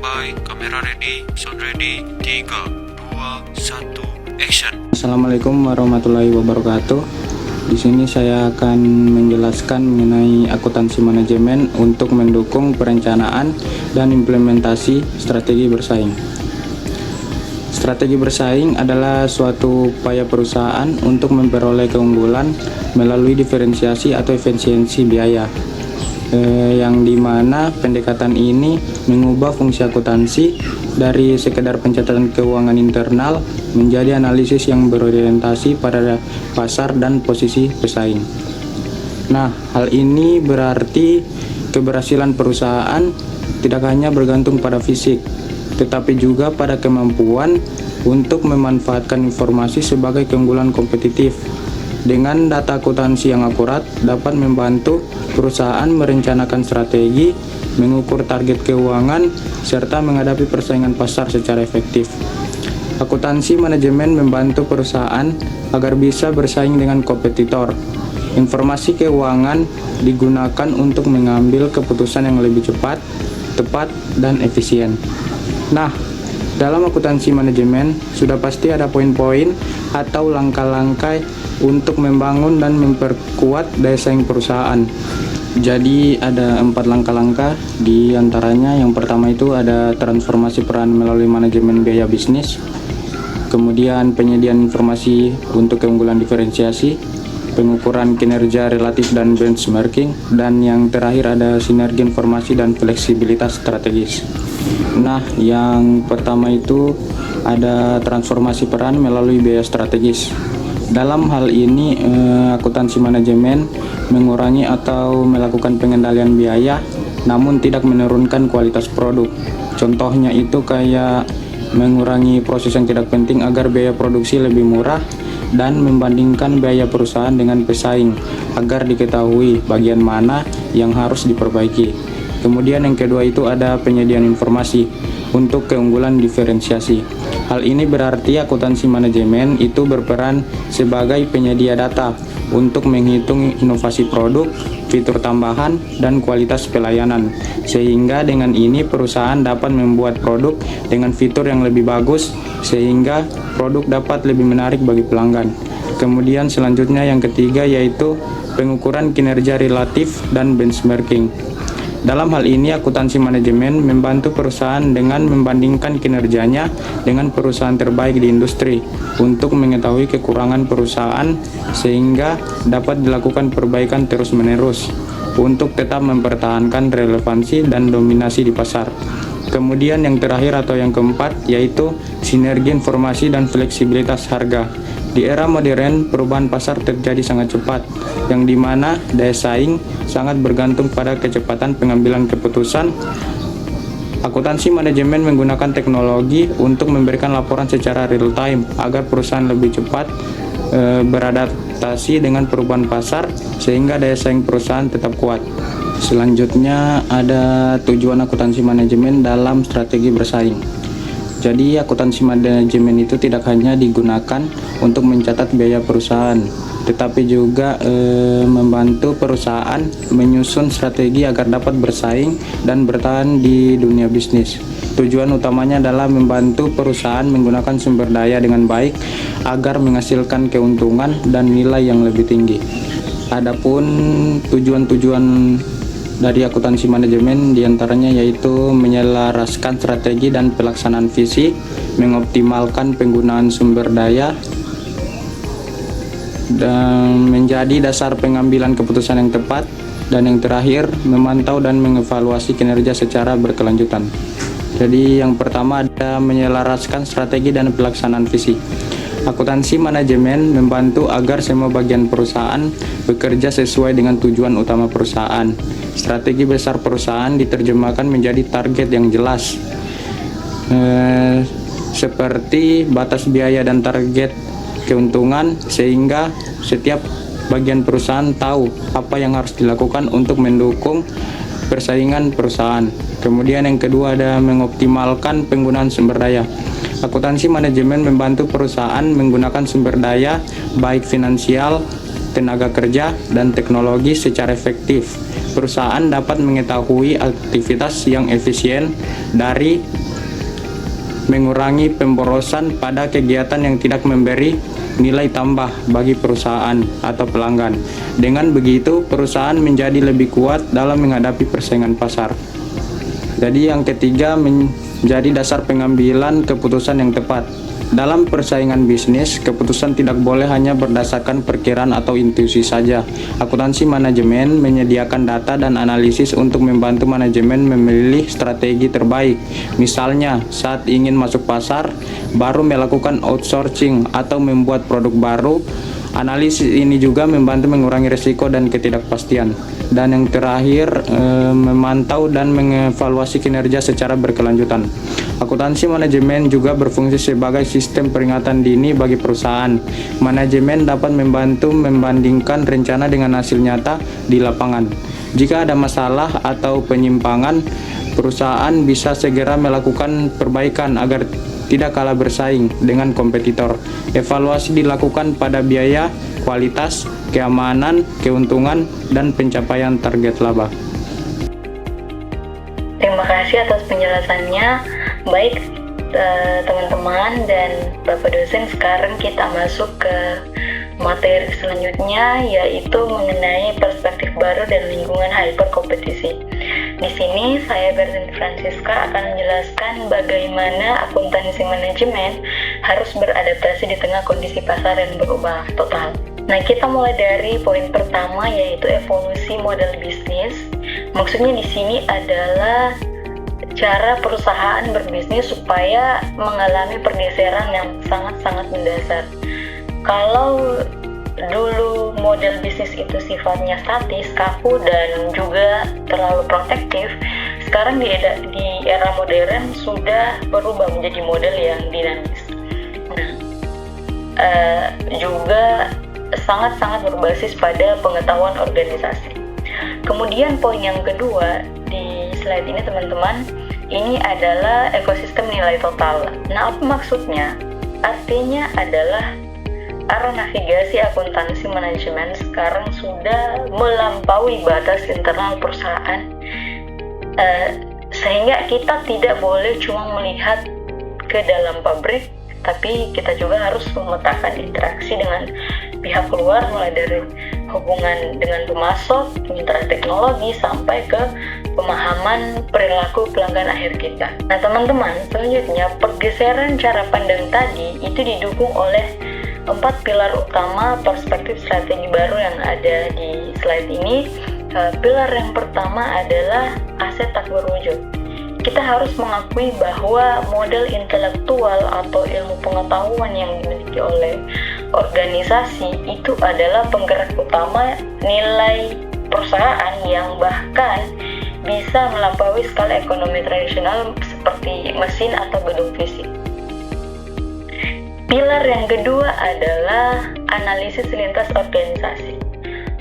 Oke, kamera ready, sound ready, 3, 2, 1, action. Assalamualaikum warahmatullahi wabarakatuh. Di sini saya akan menjelaskan mengenai akuntansi manajemen untuk mendukung perencanaan dan implementasi strategi bersaing. Strategi bersaing adalah suatu upaya perusahaan untuk memperoleh keunggulan melalui diferensiasi atau efisiensi biaya, yang dimana pendekatan ini mengubah fungsi akuntansi dari sekedar pencatatan keuangan internal menjadi analisis yang berorientasi pada pasar dan posisi pesaing. Nah, hal ini berarti keberhasilan perusahaan tidak hanya bergantung pada fisik, tetapi juga pada kemampuan untuk memanfaatkan informasi sebagai keunggulan kompetitif. Dengan data akuntansi yang akurat dapat membantu perusahaan merencanakan strategi, mengukur target keuangan, serta menghadapi persaingan pasar secara efektif. Akuntansi manajemen membantu perusahaan agar bisa bersaing dengan kompetitor. Informasi keuangan digunakan untuk mengambil keputusan yang lebih cepat, tepat, dan efisien. Nah, dalam akuntansi manajemen sudah pasti ada poin-poin atau langkah-langkah untuk membangun dan memperkuat daya saing perusahaan. Jadi ada 4 langkah-langkah, di antaranya yang pertama itu ada transformasi peran melalui manajemen biaya bisnis, kemudian penyediaan informasi untuk keunggulan diferensiasi, pengukuran kinerja relatif dan benchmarking, dan yang terakhir ada sinergi informasi dan fleksibilitas strategis. Nah, yang pertama itu ada transformasi peran melalui biaya strategis. Dalam hal ini, akuntansi manajemen mengurangi atau melakukan pengendalian biaya, namun tidak menurunkan kualitas produk. Contohnya itu kayak mengurangi proses yang tidak penting agar biaya produksi lebih murah, dan membandingkan biaya perusahaan dengan pesaing agar diketahui bagian mana yang harus diperbaiki. Kemudian yang kedua itu ada penyediaan informasi untuk keunggulan diferensiasi. Hal ini berarti akuntansi manajemen itu berperan sebagai penyedia data untuk menghitung inovasi produk, fitur tambahan, dan kualitas pelayanan. Sehingga dengan ini perusahaan dapat membuat produk dengan fitur yang lebih bagus sehingga produk dapat lebih menarik bagi pelanggan. Kemudian selanjutnya yang ketiga yaitu pengukuran kinerja relatif dan benchmarking. Dalam hal ini, akuntansi manajemen membantu perusahaan dengan membandingkan kinerjanya dengan perusahaan terbaik di industri untuk mengetahui kekurangan perusahaan sehingga dapat dilakukan perbaikan terus-menerus untuk tetap mempertahankan relevansi dan dominasi di pasar. Kemudian yang terakhir atau yang keempat yaitu sinergi informasi dan fleksibilitas harga. Di era modern, perubahan pasar terjadi sangat cepat, yang dimana daya saing sangat bergantung pada kecepatan pengambilan keputusan. Akuntansi manajemen menggunakan teknologi untuk memberikan laporan secara real time agar perusahaan lebih cepat beradaptasi dengan perubahan pasar sehingga daya saing perusahaan tetap kuat. Selanjutnya ada tujuan akuntansi manajemen dalam strategi bersaing. Jadi akuntansi manajemen itu tidak hanya digunakan untuk mencatat biaya perusahaan, tetapi juga membantu perusahaan menyusun strategi agar dapat bersaing dan bertahan di dunia bisnis. Tujuan utamanya adalah membantu perusahaan menggunakan sumber daya dengan baik agar menghasilkan keuntungan dan nilai yang lebih tinggi. Adapun tujuan-tujuan dari akuntansi manajemen diantaranya yaitu menyelaraskan strategi dan pelaksanaan visi, mengoptimalkan penggunaan sumber daya, dan menjadi dasar pengambilan keputusan yang tepat, dan yang terakhir memantau dan mengevaluasi kinerja secara berkelanjutan. Jadi yang pertama ada menyelaraskan strategi dan pelaksanaan visi. Akuntansi manajemen membantu agar semua bagian perusahaan bekerja sesuai dengan tujuan utama perusahaan. Strategi besar perusahaan diterjemahkan menjadi target yang jelas, seperti batas biaya dan target keuntungan, sehingga setiap bagian perusahaan tahu apa yang harus dilakukan untuk mendukung persaingan perusahaan. Kemudian yang kedua ada mengoptimalkan penggunaan sumber daya. Akuntansi manajemen membantu perusahaan menggunakan sumber daya baik finansial, tenaga kerja, dan teknologi secara efektif. Perusahaan dapat mengetahui aktivitas yang efisien dari mengurangi pemborosan pada kegiatan yang tidak memberi nilai tambah bagi perusahaan atau pelanggan. Dengan begitu, perusahaan menjadi lebih kuat dalam menghadapi persaingan pasar. Jadi yang ketiga, menjadi dasar pengambilan keputusan yang tepat. Dalam persaingan bisnis, keputusan tidak boleh hanya berdasarkan perkiraan atau intuisi saja. Akuntansi manajemen menyediakan data dan analisis untuk membantu manajemen memilih strategi terbaik. Misalnya, saat ingin masuk pasar, baru melakukan outsourcing atau membuat produk baru. Analisis ini juga membantu mengurangi risiko dan ketidakpastian. Dan yang terakhir, memantau dan mengevaluasi kinerja secara berkelanjutan. Akuntansi manajemen juga berfungsi sebagai sistem peringatan dini bagi perusahaan. Manajemen dapat membantu membandingkan rencana dengan hasil nyata di lapangan. Jika ada masalah atau penyimpangan, perusahaan bisa segera melakukan perbaikan agar tidak kalah bersaing dengan kompetitor. Evaluasi dilakukan pada biaya, kualitas, keamanan, keuntungan, dan pencapaian target laba. Terima kasih atas penjelasannya. Baik teman-teman dan Bapak dosen, sekarang kita masuk ke materi selanjutnya, yaitu mengenai perspektif baru dan lingkungan hyperkompetisi. Di sini saya Bertin Francisca akan menjelaskan bagaimana akuntansi manajemen harus beradaptasi di tengah kondisi pasar yang berubah total. Nah, kita mulai dari poin pertama, yaitu evolusi model bisnis. Maksudnya di sini adalah cara perusahaan berbisnis supaya mengalami pergeseran yang sangat-sangat mendasar. Kalau dulu model bisnis itu sifatnya statis, kaku, dan juga terlalu protektif, sekarang di era modern sudah berubah menjadi model yang dinamis. Juga sangat-sangat berbasis pada pengetahuan organisasi. Kemudian poin yang kedua di slide ini teman-teman, ini adalah ekosistem nilai total. Nah, apa maksudnya? Artinya adalah arah navigasi akuntansi manajemen sekarang sudah melampaui batas internal perusahaan, sehingga kita tidak boleh cuma melihat ke dalam pabrik, tapi kita juga harus memetakan interaksi dengan pihak luar, mulai dari hubungan dengan pemasok, mitra teknologi, sampai ke pemahaman perilaku pelanggan akhir kita. Nah teman-teman, selanjutnya pergeseran cara pandang tadi itu didukung oleh 4 pilar utama perspektif strategi baru yang ada di slide ini. Pilar yang pertama adalah aset tak berwujud. Kita harus mengakui bahwa model intelektual atau ilmu pengetahuan yang dimiliki oleh organisasi itu adalah penggerak utama nilai perusahaan yang bahkan bisa melampaui skala ekonomi tradisional seperti mesin atau gedung fisik. Pilar yang kedua adalah analisis lintas organisasi.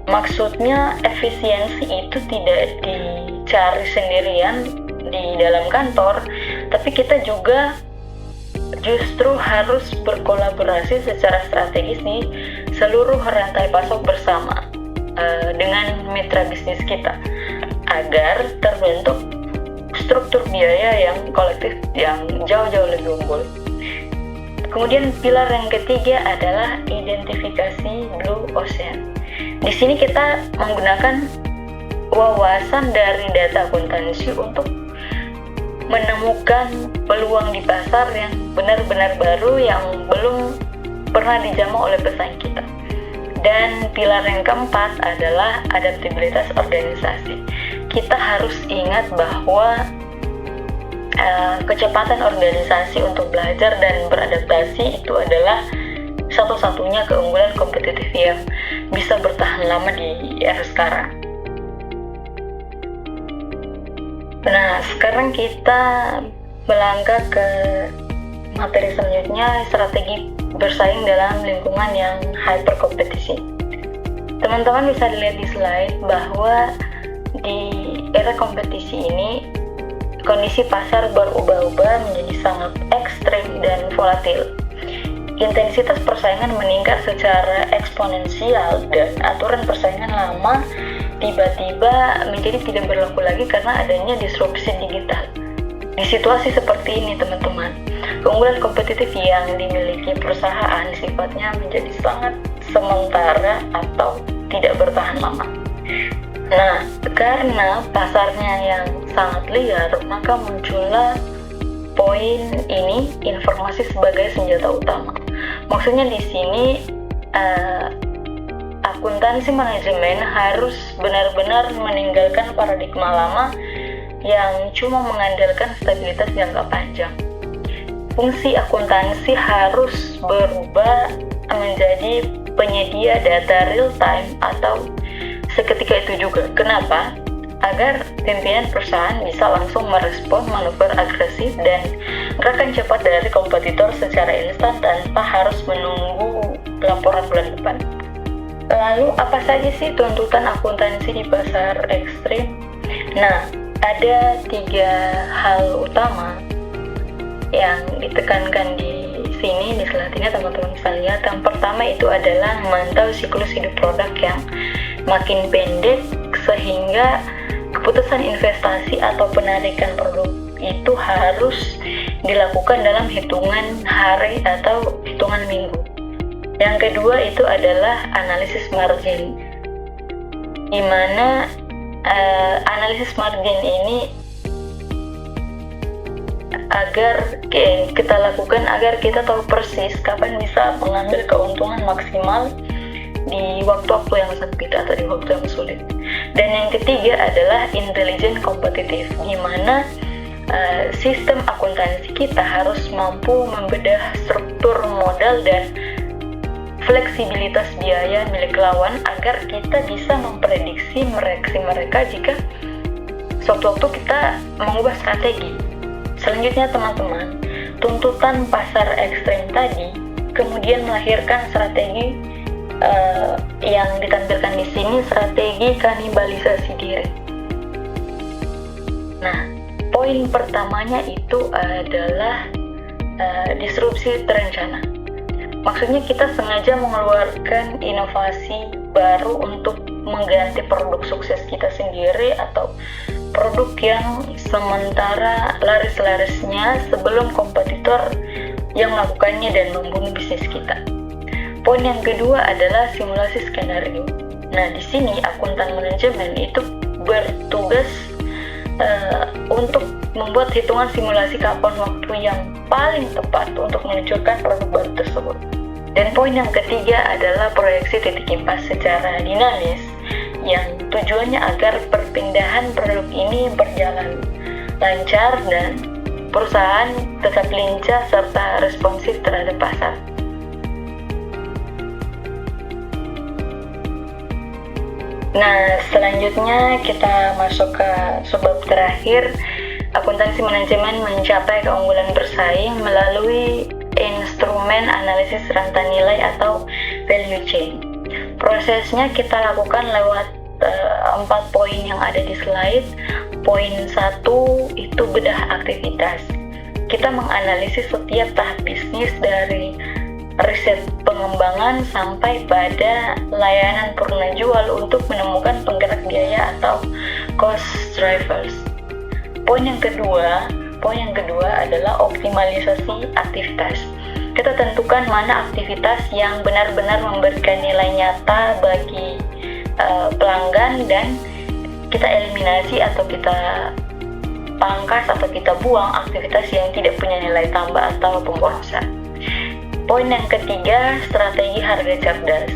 Maksudnya efisiensi itu tidak dicari sendirian di dalam kantor, tapi kita juga justru harus berkolaborasi secara strategis di seluruh rantai pasok bersama dengan mitra bisnis kita, agar terbentuk struktur biaya yang kolektif yang jauh-jauh lebih unggul. Kemudian pilar yang ketiga adalah identifikasi blue ocean. Di sini kita menggunakan wawasan dari data akuntansi untuk menemukan peluang di pasar yang benar-benar baru yang belum pernah dijamah oleh pesaing kita. Dan pilar yang keempat adalah adaptabilitas organisasi. Kita harus ingat bahwa kecepatan organisasi untuk belajar dan beradaptasi itu adalah satu-satunya keunggulan kompetitif yang bisa bertahan lama di era sekarang. Nah, sekarang kita melangkah ke materi selanjutnya, strategi bersaing dalam lingkungan yang hyperkompetisi. Teman-teman bisa dilihat di slide bahwa di era kompetisi ini kondisi pasar berubah-ubah menjadi sangat ekstrem dan volatil. intensitas persaingan meningkat secara eksponensial dan aturan persaingan lama tiba-tiba menjadi tidak berlaku lagi karena adanya disrupsi digital. Di situasi seperti ini teman-teman, keunggulan kompetitif yang dimiliki perusahaan sifatnya menjadi sangat sementara atau tidak bertahan lama. Nah, karena pasarnya yang sangat liar, maka muncullah poin ini, informasi sebagai senjata utama. Maksudnya di sini akuntansi manajemen harus benar-benar meninggalkan paradigma lama yang cuma mengandalkan stabilitas jangka panjang. Fungsi akuntansi harus berubah menjadi penyedia data real time atau seketika itu juga. Kenapa? Agar pimpinan perusahaan bisa langsung merespon manuver agresif dan gerakan cepat dari kompetitor secara instan tanpa harus menunggu laporan bulan depan. Lalu apa saja sih tuntutan akuntansi di pasar ekstrim? Nah, ada 3 hal utama yang ditekankan di sini, di slide ini teman-teman bisa lihat. Yang pertama itu adalah memantau siklus hidup produk yang makin pendek sehingga keputusan investasi atau penarikan produk itu harus dilakukan dalam hitungan hari atau hitungan minggu. Yang kedua itu adalah analisis margin, di mana analisis margin ini agar kita lakukan agar kita tahu persis kapan bisa mengambil keuntungan maksimal di waktu-waktu yang sempit atau di waktu yang sulit. Dan yang ketiga adalah intelijen kompetitif, di mana sistem akuntansi kita harus mampu membedah struktur modal dan fleksibilitas biaya milik lawan agar kita bisa memprediksi mereaksi mereka jika suatu waktu kita mengubah strategi. Selanjutnya teman-teman, tuntutan pasar ekstrem tadi kemudian melahirkan strategi yang ditampilkan di sini, strategi kanibalisasi diri. Nah, poin pertamanya itu adalah disrupsi terencana. Maksudnya kita sengaja mengeluarkan inovasi baru untuk mengganti produk sukses kita sendiri atau produk yang sementara laris-larisnya sebelum kompetitor yang melakukannya dan membunuh bisnis kita. Poin yang kedua adalah simulasi skenario. Nah, di sini akuntan manajemen itu bertugas untuk membuat hitungan simulasi kapan waktu yang paling tepat untuk meluncurkan produk baru tersebut. Dan poin yang ketiga adalah proyeksi titik impas secara dinamis yang tujuannya agar perpindahan produk ini berjalan lancar dan perusahaan tetap lincah serta responsif terhadap pasar. Nah, selanjutnya kita masuk ke subbab terakhir, akuntansi manajemen mencapai keunggulan bersaing melalui instrumen analisis rantai nilai atau value chain. Prosesnya kita lakukan lewat 4 poin yang ada di slide. Poin 1 itu bedah aktivitas. Kita menganalisis setiap tahap bisnis dari riset pengembangan sampai pada layanan purna jual untuk menemukan penggerak biaya atau cost drivers. Poin yang kedua adalah optimalisasi aktivitas. Kita tentukan mana aktivitas yang benar-benar memberikan nilai nyata bagi pelanggan dan kita eliminasi atau kita pangkas atau kita buang aktivitas yang tidak punya nilai tambah atau pemborosan. Poin yang ketiga, strategi harga cerdas.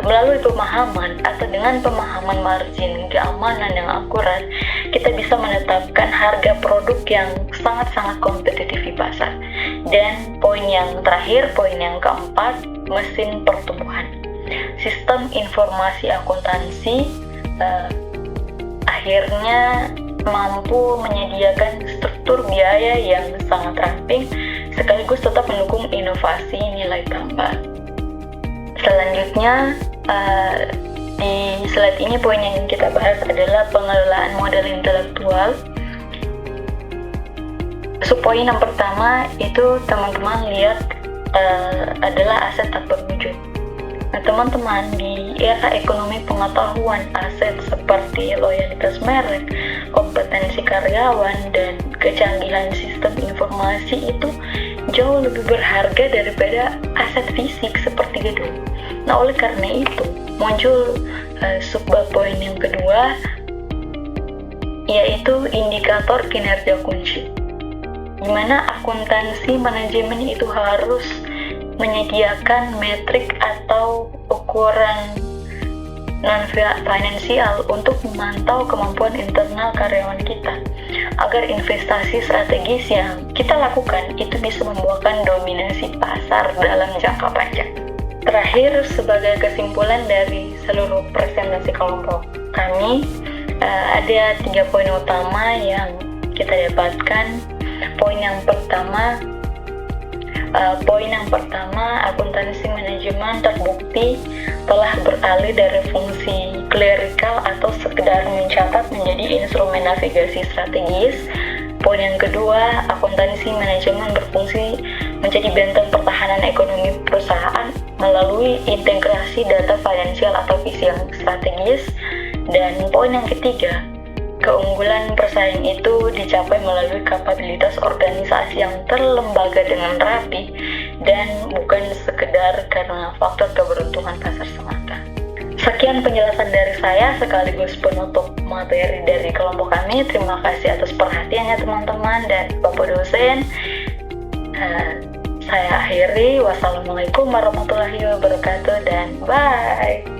Melalui pemahaman atau dengan pemahaman margin keamanan yang akurat, kita bisa menetapkan harga produk yang sangat-sangat kompetitif di pasar. Dan poin yang terakhir, poin yang keempat, mesin pertumbuhan. Sistem informasi akuntansi akhirnya mampu menyediakan struktur biaya yang sangat ramping sekaligus tetap mendukung inovasi nilai tambah. Selanjutnya di slide ini poin yang kita bahas adalah pengelolaan modal intelektual. Poin yang pertama itu teman-teman lihat adalah aset tak berwujud. Nah, teman-teman, di era ekonomi pengetahuan, aset seperti loyalitas merek, kompetensi karyawan, dan kecanggihan sistem informasi itu jauh lebih berharga daripada aset fisik seperti gedung. Nah, oleh karena itu, muncul subbab poin yang kedua, yaitu indikator kinerja kunci, di mana akuntansi manajemen itu harus menyediakan metrik atau ukuran non-finansial untuk memantau kemampuan internal karyawan kita, agar investasi strategis yang kita lakukan itu bisa membuahkan dominasi pasar dalam jangka panjang. Terakhir, sebagai kesimpulan dari seluruh presentasi kelompok kami, ada 3 poin utama yang kita dapatkan. Poin yang pertama, akuntansi manajemen terbukti telah beralih dari fungsi klerikal atau sekedar mencatat menjadi instrumen navigasi strategis. Poin yang kedua, akuntansi manajemen berfungsi menjadi benteng pertahanan ekonomi perusahaan melalui integrasi data finansial atau visi yang strategis. Dan poin yang ketiga, keunggulan persaing itu dicapai melalui kapabilitas organisasi yang terlembaga dengan rapi dan bukan sekedar karena faktor keberuntungan pasar semata. Sekian penjelasan dari saya sekaligus penutup materi dari kelompok kami. Terima kasih atas perhatiannya teman-teman dan Bapak dosen. Saya akhiri. Wassalamualaikum warahmatullahi wabarakatuh dan bye.